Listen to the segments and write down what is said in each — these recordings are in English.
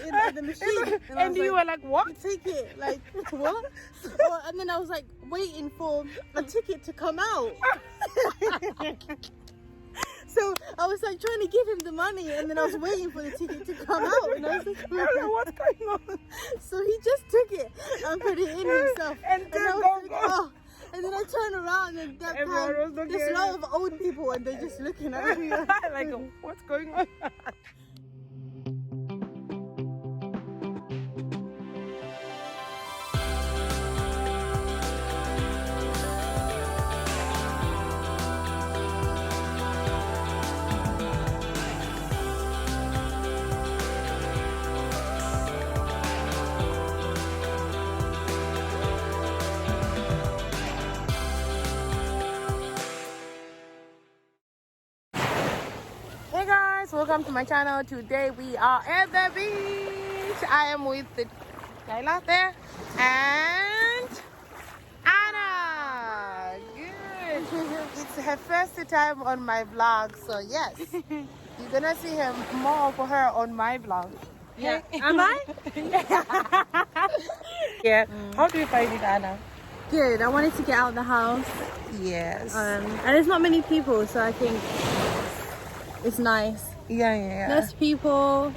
in the machine. And you were like, what? Take it. Like, what? And then I was like waiting for a ticket to come out. So I was like trying to give him the money, and then I was waiting for the ticket to come out. And I was like, I don't know what's going on. so he just took it and put it in himself. And I was like, oh. And then I turned around, and that Everyone was time looking there's a at lot of old people, and they're just looking at me. Like, what's going on? Hey guys, welcome to my channel. Today we are at the beach. I am with the Kayla there and Anna. Good. It's her first time on my vlog, so yes, you're gonna see more of her on my vlog. Yeah. Am I? Yeah. How do you find it, Anna? Good. I wanted to get out of the house. Yes. And there's not many people, so I think it's nice. Yeah. Less people,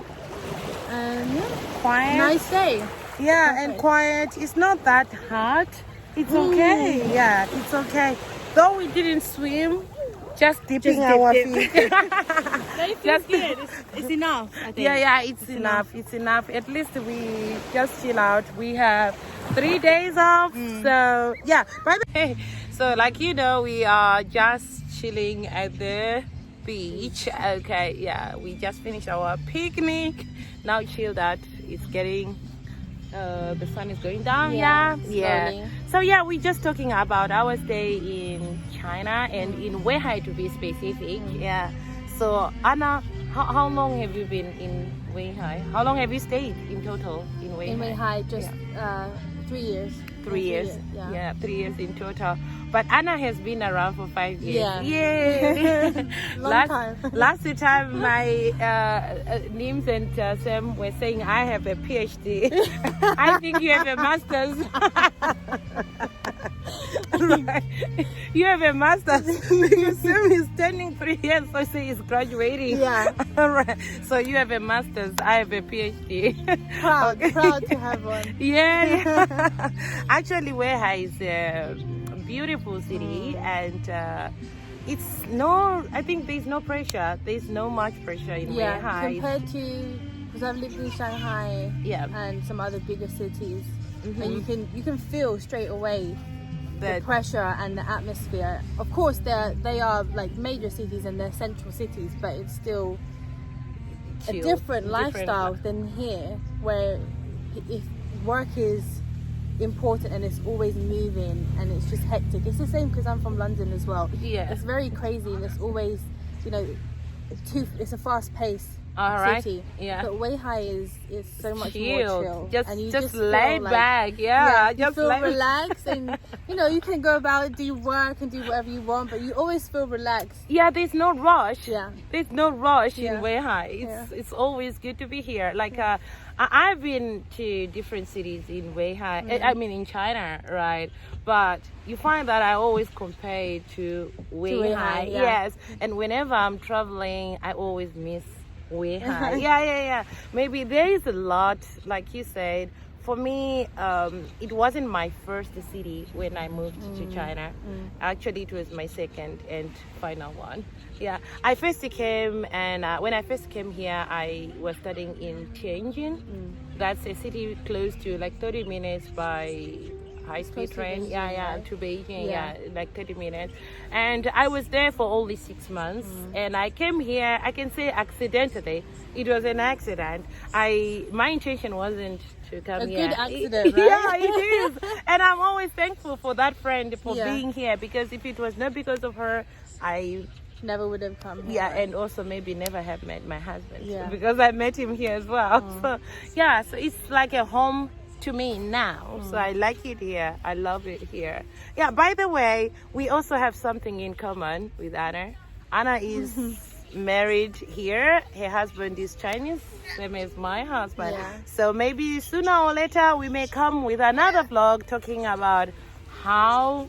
and Quiet. nice day. Yeah, Perfect. and quiet. It's not that hot. It's okay. Yeah, it's okay. Though we didn't swim, just dipping our feet. It feels good. It's enough, I think. Yeah, it's enough. It's enough. At least we just chill out. We have 3 days off. So, yeah. By the way, so like you know, we are just chilling at the beach. Okay, yeah. We just finished our picnic. Now chilled out. It's getting... the sun is going down. Yeah. slowly. So yeah, we're just talking about our stay in China and in Weihai to be specific. Yeah. So Anna, how long have you been in Weihai? How long have you stayed in total in Weihai? In Weihai, just 3 years. 3 years. Yeah, 3 years in total. But Anna has been around for 5 years. Yeah. Yay! Long time. Last time my Nims and Sam were saying I have a PhD. I think you have a master's. Right. You have a master's because Sam is turning 3 years, so she is graduating. Yeah. Right. So you have a master's, I have a PhD. Proud to have one. Yeah. Actually, Weihai is a beautiful city, and I think there's no pressure. There's no much pressure in Weihai. Compared to, because I've lived in Shanghai and some other bigger cities, and you can feel straight away the pressure and the atmosphere. Of course, they are like major cities and they're central cities, but it's still a different lifestyle than here, where if work is important and it's always moving and it's just hectic. It's the same because I'm from London as well. Yeah, it's very crazy and it's always, it's a fast-paced city. Yeah, but Weihai is so much more chill. Just laid back. Yeah, just feel relaxed, and you can go about, do work and do whatever you want, but you always feel relaxed. Yeah, there's no rush. Yeah, there's no rush in Weihai. It's always good to be here. Like I've been to different cities in Weihai. I mean in China, right? But you find that I always compare it to Weihai. Yes, and whenever I'm traveling, I always miss Weihai. Yeah. Maybe there is a lot, like you said. For me, it wasn't my first city when I moved to China. Actually, it was my second and final one. Yeah, I first came, and when I first came here, I was studying in Tianjin. That's a city close to like 30 minutes by high-speed train. To Beijing. Yeah, like 30 minutes. And I was there for only 6 months. And I came here, I can say accidentally. It was an accident. My intention wasn't to come here. A good accident, right? Yeah, it is. And I'm always thankful for that friend for being here, because if it was not because of her, I never would have come here. Yeah, and also maybe never have met my husband, because I met him here as well. So it's like a home to me now. So I like it here. I love it here. Yeah, by the way, we also have something in common with Anna. Anna is married here. Her husband is Chinese, same as my husband. Yeah. So maybe sooner or later we may come with another vlog talking about how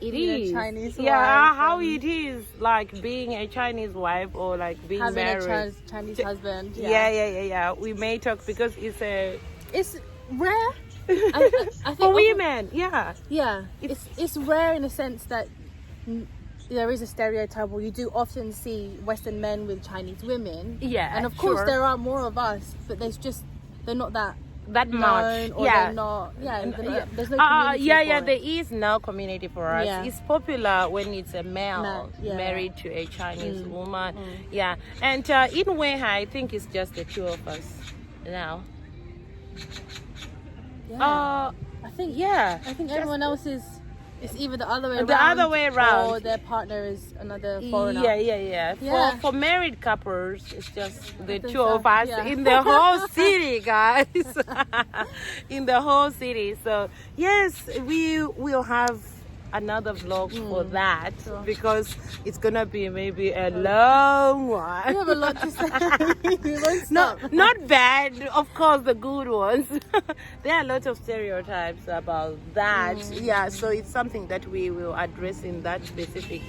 it is. Chinese yeah, wife how it is like being a Chinese wife or like being having married. a Chinese husband. Yeah. We may talk because it's rare. I think for women. Yeah. It's rare in the sense that there is a stereotype, or you do often see Western men with Chinese women. Yeah, and of course there are more of us, but they're not that much. Or they're not. There's no community. There is no community for us. Yeah. It's popular when it's a male married to a Chinese woman. Yeah, and in Weihai, I think it's just the two of us now. I think everyone else is. It's either the other way around. The other way around. Or their partner is another foreigner. Yeah. For married couples, it's just the two of us in the whole city, guys. In the whole city. So, yes, we will have another vlog for that because it's gonna be maybe a long one. We have a lot to say. We won't stop. Not bad, of course, the good ones. There are a lot of stereotypes about that. Yeah, so it's something that we will address in that specific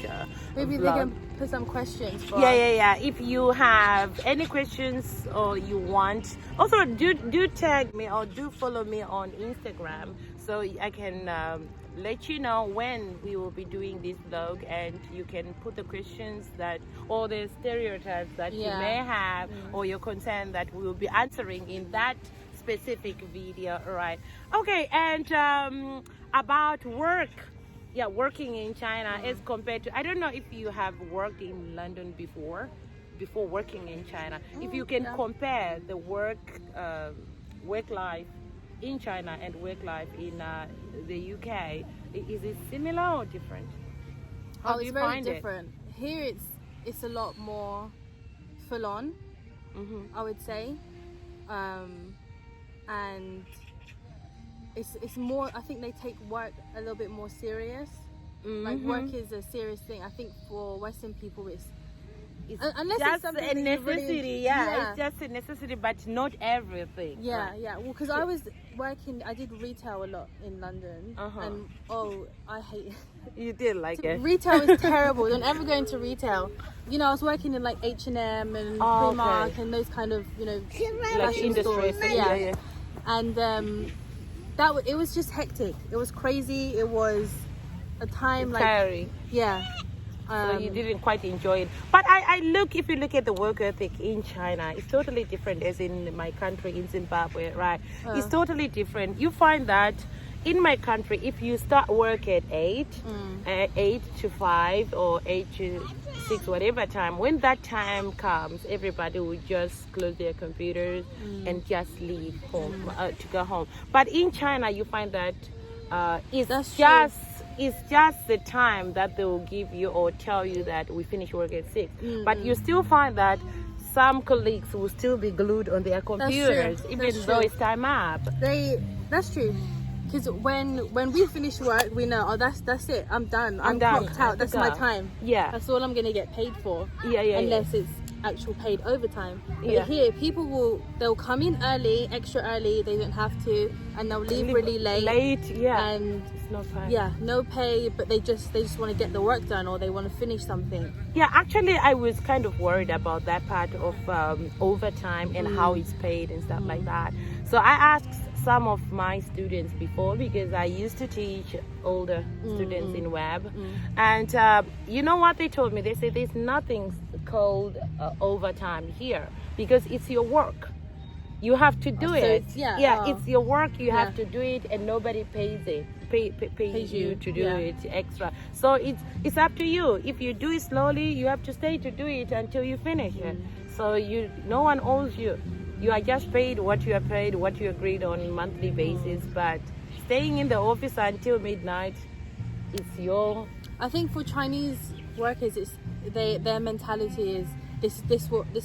maybe vlog. they can put some questions for us. Yeah. If you have any questions or you want, also do tag me or do follow me on Instagram so I can let you know when we will be doing this vlog, and you can put the questions that or the stereotypes that you may have or your concern that we will be answering in that specific video. Right? Okay. And about work, working in China as compared to, I don't know if you have worked in London before working in China. If you can compare the work life in China and work life in the UK, is it similar or different? How do you find it? It's very different. Here it's a lot more full on, I would say, and it's more. I think they take work a little bit more serious. Like work is a serious thing. I think for Western people it's unless just it's something a necessity. Really, it's just a necessity, but not everything. Yeah. Well, because I was working, I did retail a lot in London, and I hate it. You did like it. Retail is terrible. Don't ever go into retail. I was working in like H&M and Primark and those kind of like industries. Yeah. And it was just hectic. It was crazy. It was a time tiring. So you didn't quite enjoy it. But if you look at the work ethic in China, it's totally different as in my country, in Zimbabwe, right? It's totally different. You find that in my country, if you start work at 8 to 5 or 8 to 6, whatever time, when that time comes, everybody will just close their computers and just leave home to go home. But in China, you find that it's just the time that they will give you or tell you that we finish work at 6. But you still find that some colleagues will still be glued on their computers even though it's time up. That's true. Because when we finish work, we know, that's it. I'm done. I'm clocked out. That's my time. Yeah. That's all I'm gonna get paid for. Unless it's actual paid overtime. But here, people they'll come in early, extra early. They don't have to, and they'll leave really late. And it's no pay. No pay. But they just want to get the work done, or they want to finish something. Yeah, actually, I was kind of worried about that part of overtime and how it's paid and stuff like that. So I asked some of my students before, because I used to teach older students in web, and you know what they told me? They said there's nothing called overtime here because it's your work. You have to do it. It's your work. You have to do it, and nobody pays it. Pays you to do it extra. So it's up to you. If you do it slowly, you have to stay to do it until you finish it. So no one owes you. You are just paid what you are paid, what you agreed on a monthly basis. But staying in the office until midnight, it's your. I think for Chinese workers, their mentality is this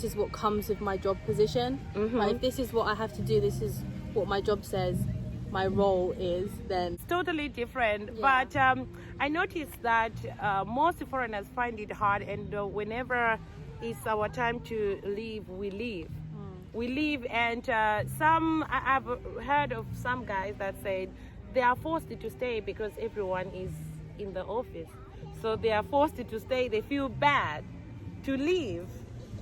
is what comes with my job position. Like, if this is what I have to do, this is what my job says my role is, then it's totally different. But I noticed that most foreigners find it hard, and whenever it's our time to leave, we leave. We leave, and I've heard of some guys that said they are forced to stay because everyone is in the office. So they are forced to stay. They feel bad to leave.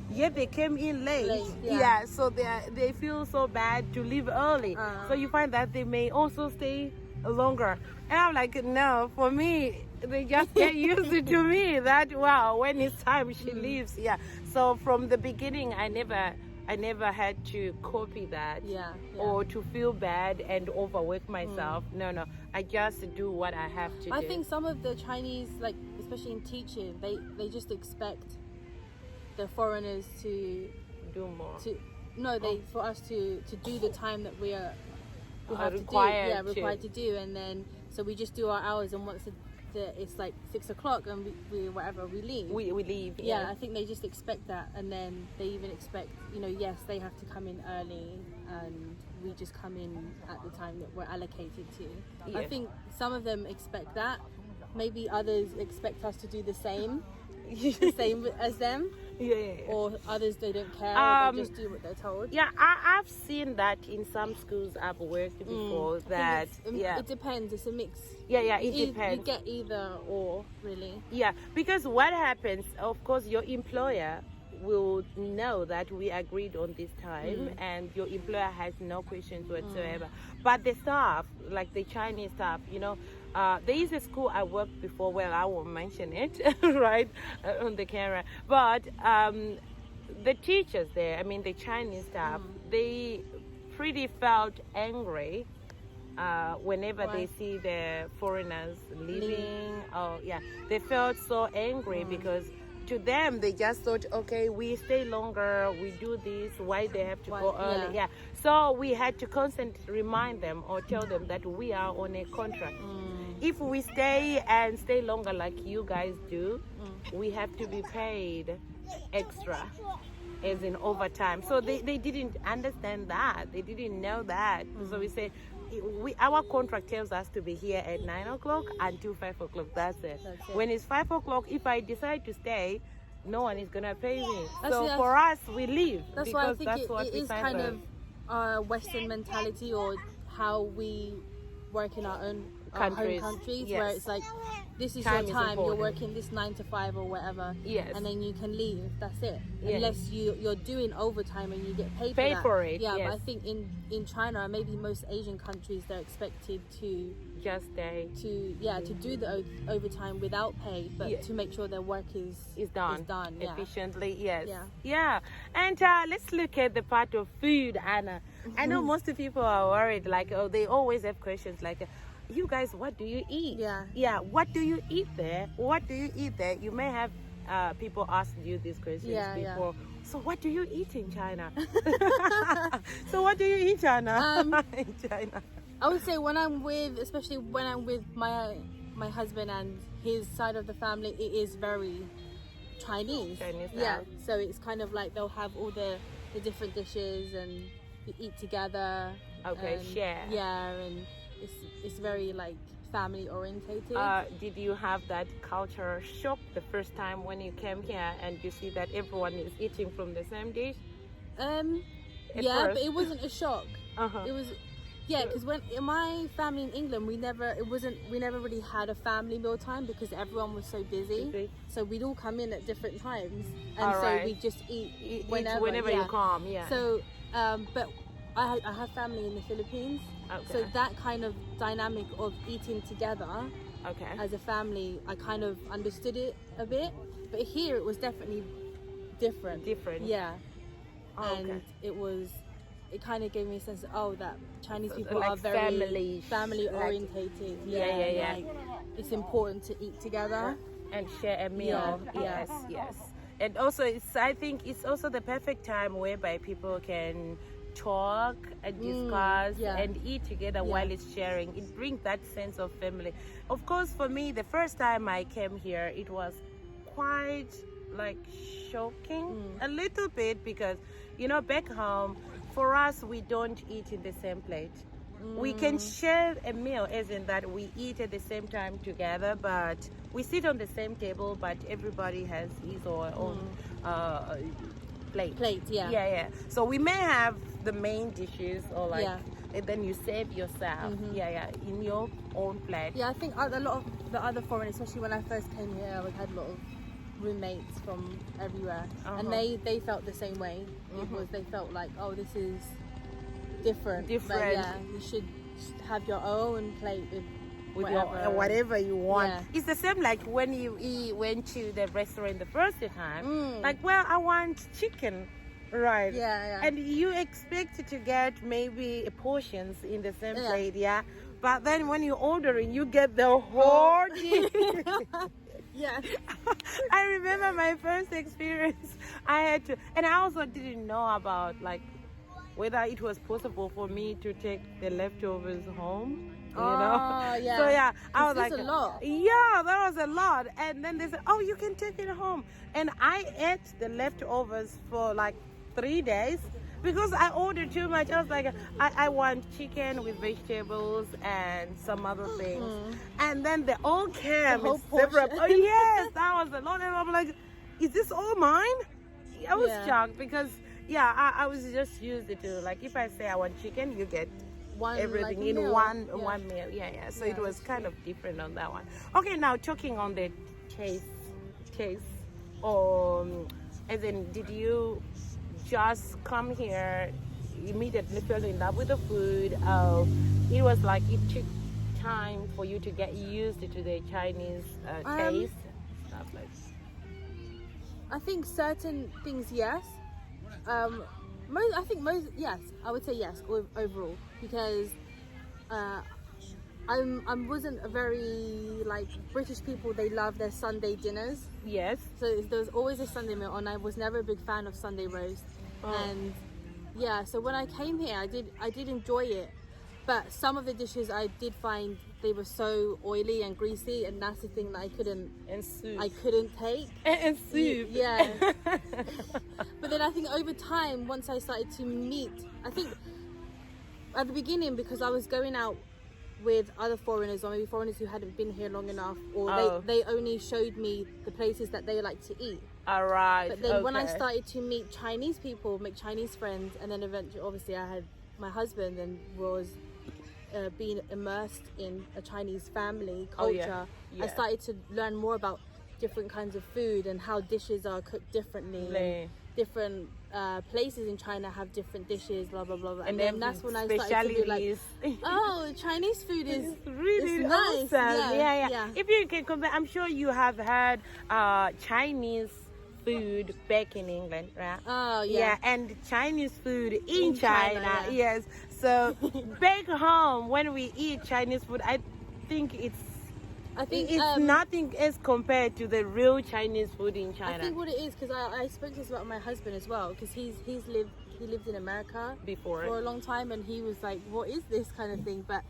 Yet they came in late. Yeah, so they feel so bad to leave early. So you find that they may also stay longer. And I'm like, no, for me, they just get used to me that, wow, when it's time, she leaves. Yeah. So from the beginning, I never had to copy that or to feel bad and overwork myself. No, I just do what I have to do. I think some of the Chinese, like especially in teaching, they just expect the foreigners to do more. For us to do the time that we are required to do, and then so we just do our hours, and once it's like 6 o'clock and we leave. We leave. Yeah, I think they just expect that, and then they even expect, yes, they have to come in early, and we just come in at the time that we're allocated to. Yeah. I think some of them expect that. Maybe others expect us to do the same as them. Yeah. Or others, they don't care. They just do what they're told. Yeah, I've seen that in some schools I've worked before. That it depends. It's a mix. Yeah, it depends. You get either or, really. Yeah, because what happens, of course, your employer will know that we agreed on this time, and your employer has no questions whatsoever. But the staff, like the Chinese staff, there is a school I worked before. Well, I won't mention it, right, on the camera. But the teachers there, I mean the Chinese staff, they pretty felt angry whenever they see the foreigners leaving. They felt so angry because to them they just thought, okay, we stay longer, we do this, why they have to go early. So we had to constantly remind them or tell them that we are on a contract. If we stay longer like you guys do, we have to be paid extra, as in overtime. So they didn't understand that. They didn't know that. So we said, our contract tells us to be here at 9 o'clock until 5 o'clock. That's it. When it's 5 o'clock, if I decide to stay, no one is gonna pay me. For us, we leave. That's why I think it is kind of our Western mentality, or how we work in our own home countries, where it's like, this is your time, you're working this 9 to 5 or whatever, and then you can leave. That's it. Unless you're doing overtime and you get paid for it. But I think in China, maybe most Asian countries, they're expected to just stay to do the overtime without pay, but to make sure their work is done efficiently. And let's look at the part of food, Anna. I know most people are worried, like, they always have questions like, you guys, what do you eat? What do you eat there? You may have people ask you these questions before. So what do you eat in China? So what do you eat, Anna, in China? I would say especially when I'm with my husband and his side of the family, it is very Chinese. So it's kind of like they'll have all the different dishes and you eat together. Share. And it's very like family orientated. Did you have that culture shock the first time when you came here and you see that everyone is eating from the same dish? But it wasn't a shock. It was because when in my family in England, we never really had a family meal time because everyone was so busy. So we'd all come in at different times, and we just eat whenever you come. So but I have family in the Philippines, so that kind of dynamic of eating together as a family, I kind of understood it a bit. But here it was definitely different. It kind of gave me a sense of, that Chinese people like are very family orientated. Like, it's important to eat together and share a meal. Yes. And also, I think it's also the perfect time whereby people can talk and discuss and eat together while it's sharing. It brings that sense of family. Of course, for me, the first time I came here, it was quite like shocking a little bit because back home for us, we don't eat in the same plate. We can share a meal, as in that we eat at the same time together, but we sit on the same table, but everybody has his or her own plate. Plate, yeah. Yeah. So we may have the main dishes or like, and then you serve yourself. In your own plate. Yeah, I think a lot of the other foreigners, especially when I first came here, we had a lot of roommates from everywhere, and they felt the same way. They felt like, oh, this is different. But yeah, you should have your own plate with whatever you want. It's the same like when you went to the restaurant the first time. Like, well, I want chicken, right? And you expect to get maybe portions in the same plate, but then when you order it, you get the whole dish. I remember my first experience. I had to, and I also didn't know about like whether it was possible for me to take the leftovers home. You know? So I was like, a lot. Yeah, that was a lot. And then they said, oh, you can take it home. And I ate the leftovers for like 3 days because I ordered too much. I was like, I want chicken with vegetables and some other things. And then they all came in several. Oh yes, that was a lot. And I'm like, is this all mine? I was shocked because I was just used to, like, if I say I want chicken, you get everything like in one meal. So it was kind of different on that one. Okay, now talking on the taste, as in, did you just come here immediately fell in love with the food? It was like it took time for you to get used to the Chinese taste, stuff like that. I think certain things, yes. I would say yes overall, because I wasn't a very, like, British people, they love their Sunday dinners. Yes. So there was always a Sunday meal, and I was never a big fan of Sunday roast. And so when I came here, I did enjoy it, but some of the dishes I did find they were so oily and greasy, and that's the thing that I couldn't take. And soup. Yeah. But then I think over time, once I started to meet, I think at the beginning, because I was going out with other foreigners, or maybe foreigners who hadn't been here long enough, or they only showed me the places that they like to eat. All right. But then when I started to meet Chinese people, make Chinese friends, and then eventually, obviously, I had my husband and was being immersed in a Chinese family culture, I started to learn more about different kinds of food and how dishes are cooked differently. Different places in China have different dishes, blah blah blah. And then that's when I started to be like, oh, Chinese food is really nice. Awesome. Yeah. If you can compare, I'm sure you have had Chinese food back in England, right? Oh yeah. And Chinese food in China. Yes. So back home, when we eat Chinese food, I think it's nothing as compared to the real Chinese food in China. I think what it is, because I spoke to this about my husband as well, because he lived in America before for a long time, and he was like, what is this kind of thing? But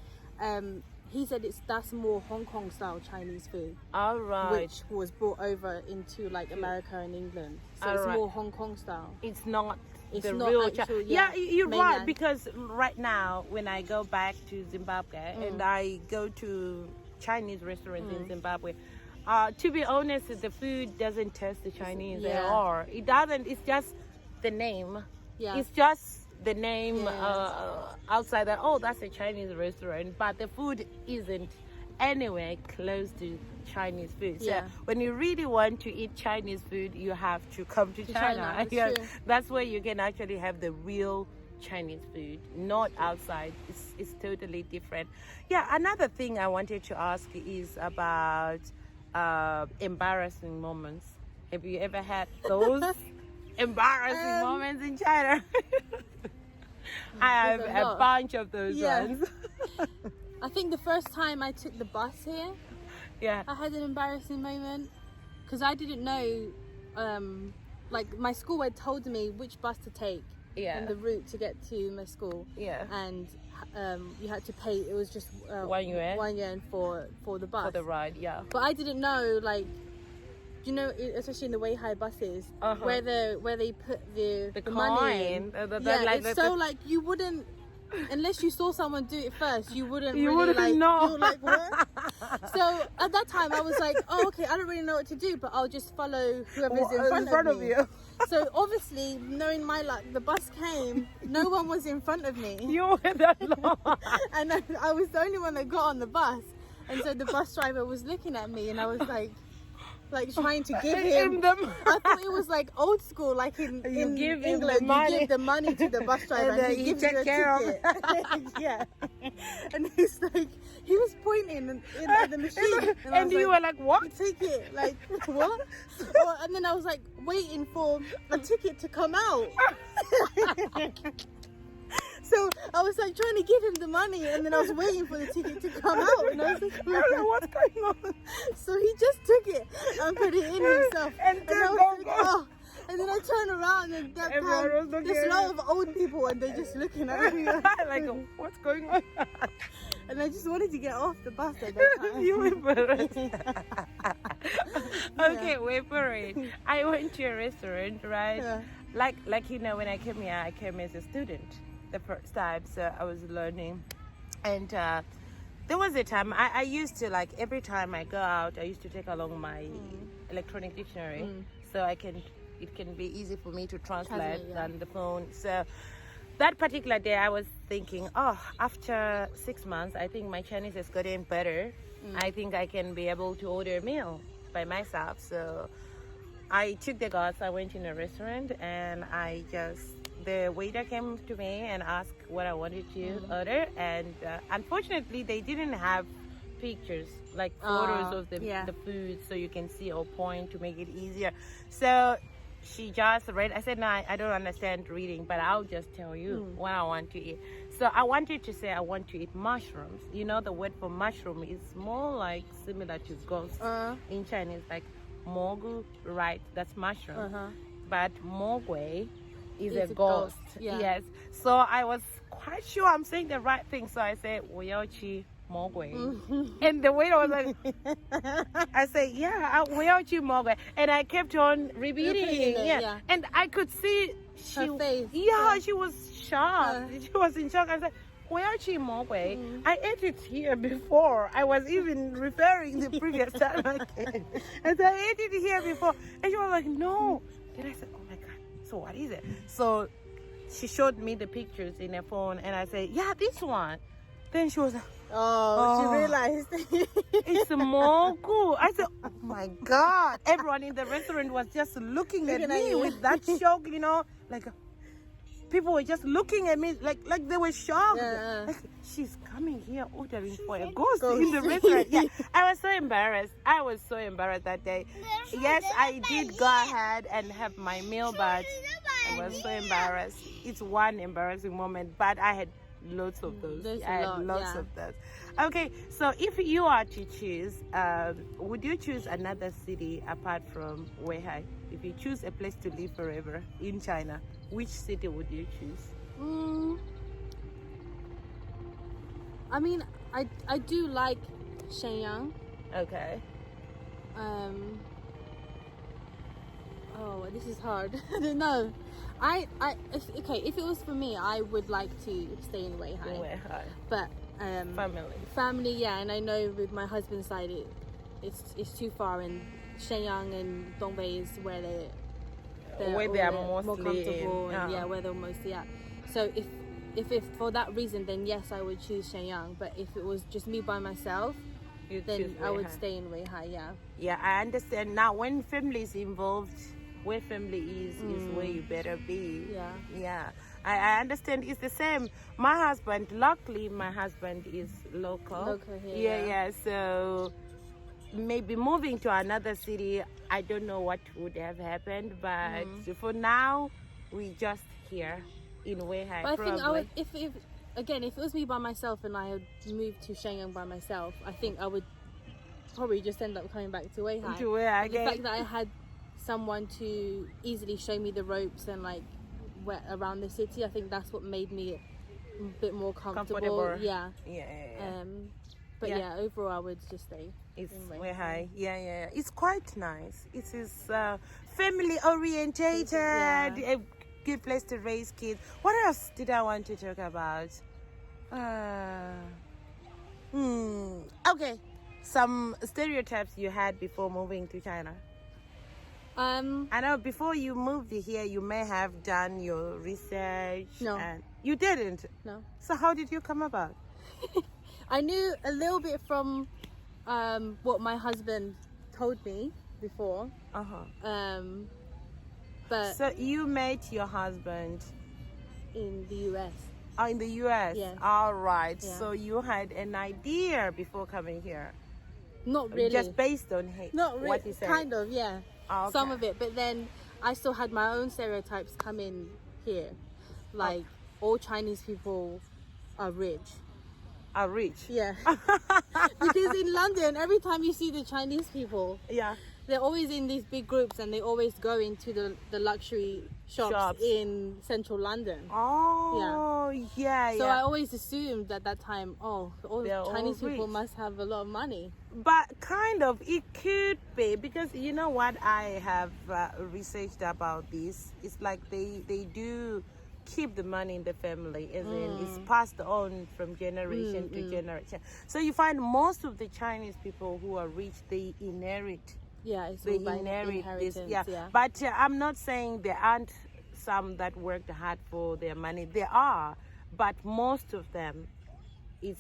he said that's more Hong Kong style Chinese food. All right. Which was brought over into like America and England. So it's more Hong Kong style. It's not the not real actual, you're mainland. right, because right now when I go back to Zimbabwe and I go to Chinese restaurants in Zimbabwe, to be honest, the food doesn't taste the Chinese at all. It doesn't. It's just the name. It's just the name outside that, oh, that's a Chinese restaurant, but the food isn't anywhere close to Chinese food. So when you really want to eat Chinese food, you have to come to China. That's where you can actually have the real Chinese food, not outside. It's totally different. Another thing I wanted to ask is about embarrassing moments. Have you ever had those embarrassing moments in China? I have a bunch of those ones. I think the first time I took the bus here, I had an embarrassing moment, because I didn't know, like, my school had told me which bus to take and the route to get to my school, and you had to pay. It was just 1 yuan for the bus, for the ride. But I didn't know, like, you know, especially in the Weihai buses, where they put the money in. Like you wouldn't, unless you saw someone do it first, you wouldn't know. You were like, what? So at that time I was like, oh, okay, I don't really know what to do, but I'll just follow whoever's in front of me. So obviously, knowing my luck, the bus came. No one was in front of me. You were that long. And I was the only one that got on the bus. And so the bus driver was looking at me, and I was like trying to give him. I thought it was like old school, like in England, you give the money to the bus driver and he gives you a ticket. Yeah. And he's like, he was pointing at the machine, and you were like, what? Ticket? Like what? And then I was like waiting for a ticket to come out. So I was like trying to give him the money, and then I was waiting for the ticket to come out, and I was like, what's going on? So he just took it and put it in himself, and I was like, oh. And then I turn around, and that time there's a lot of old people, and they're just looking at me like, what's going on? And I just wanted to get off the bus at that time. You embarrassed. Okay, wait for it. I went to a restaurant, right? Yeah. Like you know, when I came here, I came as a student the first time, so I was learning. And there was a time I used to, like, every time I go out, I used to take along my electronic dictionary, so it can be easy for me to translate on the phone. So that particular day I was thinking, after 6 months, I think my Chinese has gotten better. I think I can be able to order a meal by myself. So I took the guts, I went in a restaurant, and the waiter came to me and asked what I wanted to order, and unfortunately they didn't have pictures, like photos of the food, so you can see or point to make it easier. So she just read. I said, no, I don't understand reading, but I'll just tell you what I want to eat. So I wanted to say I want to eat mushrooms. You know, the word for mushroom is more like similar to ghost in Chinese, like mogu, right? That's mushroom. But mogui is a ghost. Yes. So I was quite sure I'm saying the right thing. So I said, 我要吃魔鬼. And the waiter was like, I said, yeah, 我要吃魔鬼. And I kept on repeating it. And I could see her face. Yeah, she was shocked. She was in shock. I said, 我要吃魔鬼. I ate it here before. I was even referring the previous time I came. And so I ate it here before. And she was like, no. And I said, oh my God. So what is it? So she showed me the pictures in her phone, and I said, yeah, this one. Then she was like, she realized it's mogu. I said, oh my God. Everyone in the restaurant was just looking at me with that shock, you know, like people were just looking at me like they were shocked. Like, she's coming here ordering for a ghost in the restaurant. I was so embarrassed. I was so embarrassed that day. Yes, I did go ahead and have my meal, but I was so embarrassed. It's one embarrassing moment, but I had lots of those. I had lots of those. Okay, so if you are to choose, would you choose another city apart from Weihai? If you choose a place to live forever in China, which city would you choose? I mean, I do like Shenyang. Okay. Oh, this is hard. I don't know. If it was for me, I would like to stay in Weihai. But family, yeah. And I know with my husband's side, it's too far, and Shenyang and Dongbei is where they are more comfortable, and where they're mostly at. So if for that reason, then yes, I would choose Shenyang. But if it was just me by myself, then I would stay in Weihai. Yeah, I understand. Now when family is involved, where family is where you better be. I understand. It's the same. Luckily my husband is local here. So maybe moving to another city, I don't know what would have happened, but for now we just here in Weihai. But I think I would, if it was me by myself and I had moved to Shenyang by myself, I think I would probably just end up coming back to Weihai. The fact that I had someone to easily show me the ropes and like where around the city, I think that's what made me a bit more comfortable. But overall I would just stay. It's Weihai. It's quite nice. It is family orientated, a good place to raise kids. What else did I want to talk about? Okay, some stereotypes you had before moving to China. I know before you moved here, you may have done your research. No. And you didn't? No. So how did you come about? I knew a little bit from what my husband told me before. But so you met your husband in the US. Oh, in the US? Yes. All right. Yeah. So you had an idea before coming here? Not really. Just based on what he said? Kind of, yeah. Oh, okay. Some of it. But then I still had my own stereotypes come in here. Like, all Chinese people are rich. Are rich? Yeah. Because in London, every time you see the Chinese people, they're always in these big groups and they always go into the luxury shops in central London. Oh, yeah. So I always assumed at that time, all Chinese people must have a lot of money. But kind of, it could be, because you know what I have researched about this? It's like they do keep the money in the family, as in it's passed on from generation to generation. So you find most of the Chinese people who are rich, they inherit. Yeah, it's they all by inherit this. Yeah. But I'm not saying there aren't some that worked hard for their money. There are, but most of them is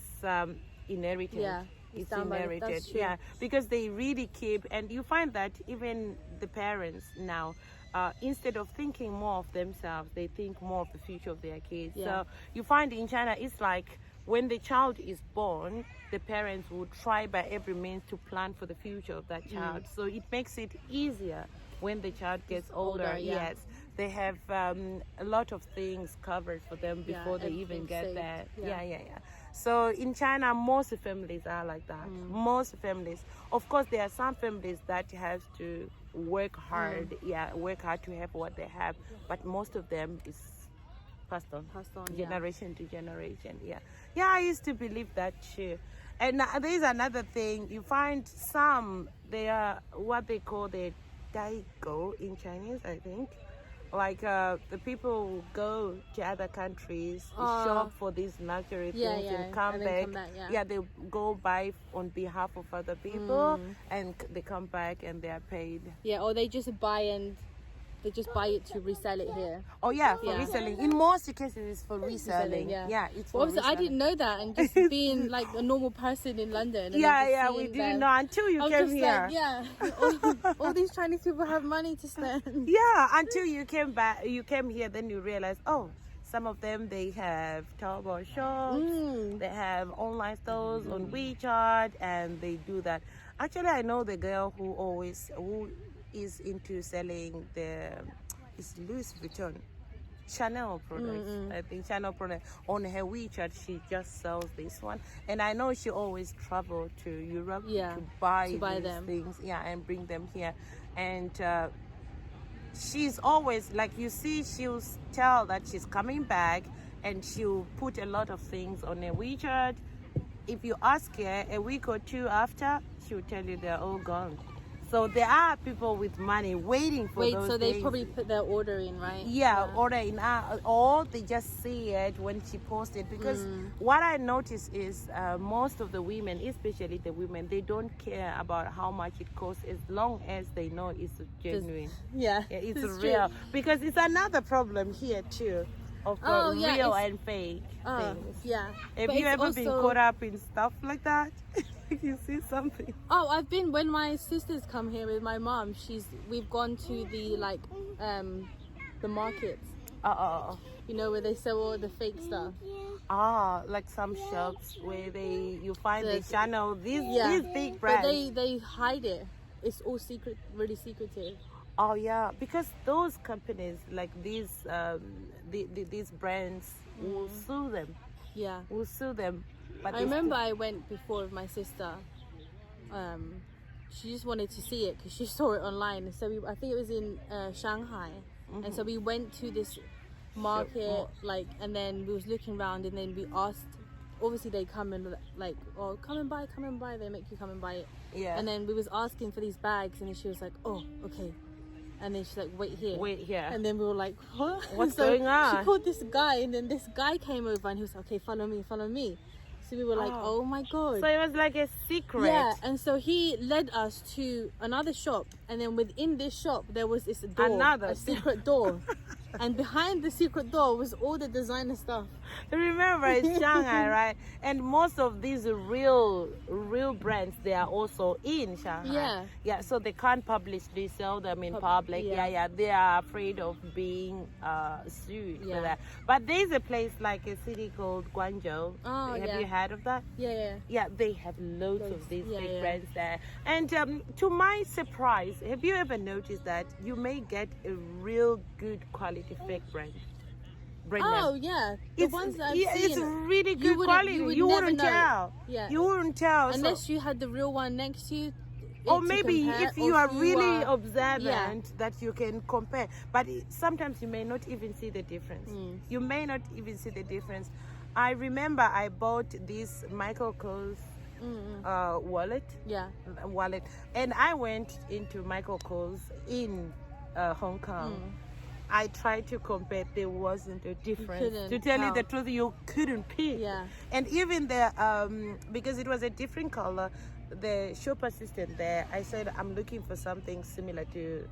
inherited. Yeah, it's inherited. That's true. Yeah, because they really keep, and you find that even the parents now, instead of thinking more of themselves, they think more of the future of their kids. Yeah. So you find in China, it's like when the child is born, the parents would try by every means to plan for the future of that child. So it makes it easier when the child gets older. Yes, they have a lot of things covered for them before they even get there. Yeah. So in China, most families are like that. Most families. Of course, there are some families that have to work hard. Work hard to have what they have. But most of them is passed on generation to generation. Yeah, I used to believe that too. And there's another thing, you find some, they are what they call the daigo in Chinese, I think. Like the people who go to other countries to shop for these luxury things and come back. They go buy on behalf of other people and they come back and they are paid. Yeah, or they just buy it to resell it here. Oh yeah, for reselling. In most cases, it's for reselling. It's for reselling. I didn't know that, and just being like a normal person in London. And we didn't know until you came here. All these Chinese people have money to spend. Yeah, until you came back, you came here, then you realize, some of them, they have Taobao shops, they have online stores on WeChat, and they do that. Actually, I know the girl who is into selling it's Louis Vuitton, Chanel products. I think Chanel products on her WeChat. She just sells this one, and I know she always travel to Europe to buy these things, and bring them here. And she's always like, you see, she'll tell that she's coming back, and she'll put a lot of things on her WeChat. If you ask her a week or two after, she'll tell you they're all gone. So there are people with money waiting for those so they things. probably put their order in, right? Order in, or they just see it when she posts it. Because what I notice is most of the women, especially the women, they don't care about how much it costs as long as they know it's genuine. It's real. True. Because it's another problem here too, of real and fake things. Have you ever been caught up in stuff like that? You see something? I've been, when my sisters come here with my mom, we've gone to the the markets. You know, where they sell all the fake stuff. Like some shops where you find the channel, these big brands. But they hide it. It's all secret, really secretive. Oh yeah, because those companies like these brands will sue them. Will sue them. But I remember I went before with my sister. She just wanted to see it because she saw it online. So I think it was in Shanghai, and so we went to this market, and then we was looking around, and then we asked. Obviously, they come and come and buy. They make you come and buy it. And then we was asking for these bags, and then she was like, "Oh, okay." And then she's like, wait here. And then we were like, what? What's going on? She called this guy, and then this guy came over, and he was like, okay, follow me. So we were like, oh my God. So it was like a secret. Yeah, and so he led us to another shop, and then within this shop there was this door, a secret door. And behind the secret door was all the designer stuff. Remember, it's Shanghai, right? And most of these real brands, they are also in Shanghai. Yeah. So they can't publicly sell them in public. Yeah. They are afraid of being sued for that. But there's a place like a city called Guangzhou. Have you heard of that? Yeah. They have loads of these big brands there. And to my surprise, have you ever noticed that you may get a real good quality fake brand? The ones that I've seen, it's really good quality. You wouldn't tell. You wouldn't tell unless you had the real one next to you. Or maybe if you are really observant, that you can compare. But sometimes you may not even see the difference. You may not even see the difference. I remember I bought this Michael Kors wallet. And I went into Michael Kors in Hong Kong. I tried to compare. There wasn't a difference. To tell you the truth, you couldn't pick. And even the because it was a different color, the shop assistant there, I said, I'm looking for something similar to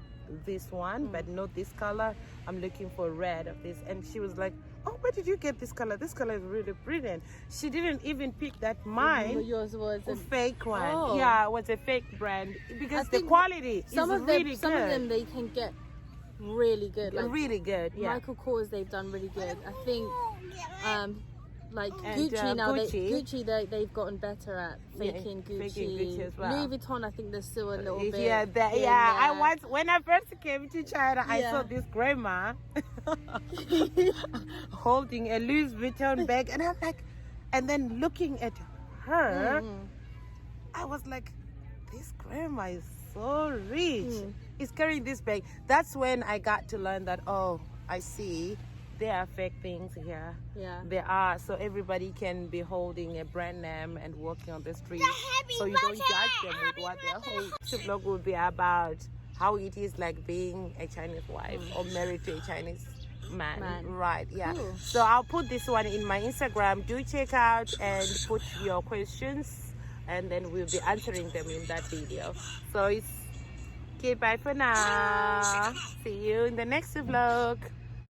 this one, but not this color. I'm looking for red of this. And she was like, oh, where did you get this color? This color is really brilliant. She didn't even pick that mine. Yours was a fake one. Yeah, it was a fake brand because the quality is really good. Some of them they can get really good, like really good. Michael Kors, they've done really good. I think like and, Gucci now, Gucci. they've gotten better at faking Gucci as well. Louis Vuitton, I think there's still a little bit. I once, when I first came to China, I saw this grandma holding a Louis Vuitton bag, and I'm like, and then looking at her, I was like, this grandma is so rich. Is carrying this bag. That's when I got to learn that, oh, I see, there are fake things here. There are. So everybody can be holding a brand name and walking on the street. So you don't judge them with what they're holding. This vlog will be about how it is like being a Chinese wife or married to a Chinese man. Right, Cool. So I'll put this one in my Instagram. Do check out and put your questions, and then we'll be answering them in that video. So it's okay, bye for now. See you in the next vlog.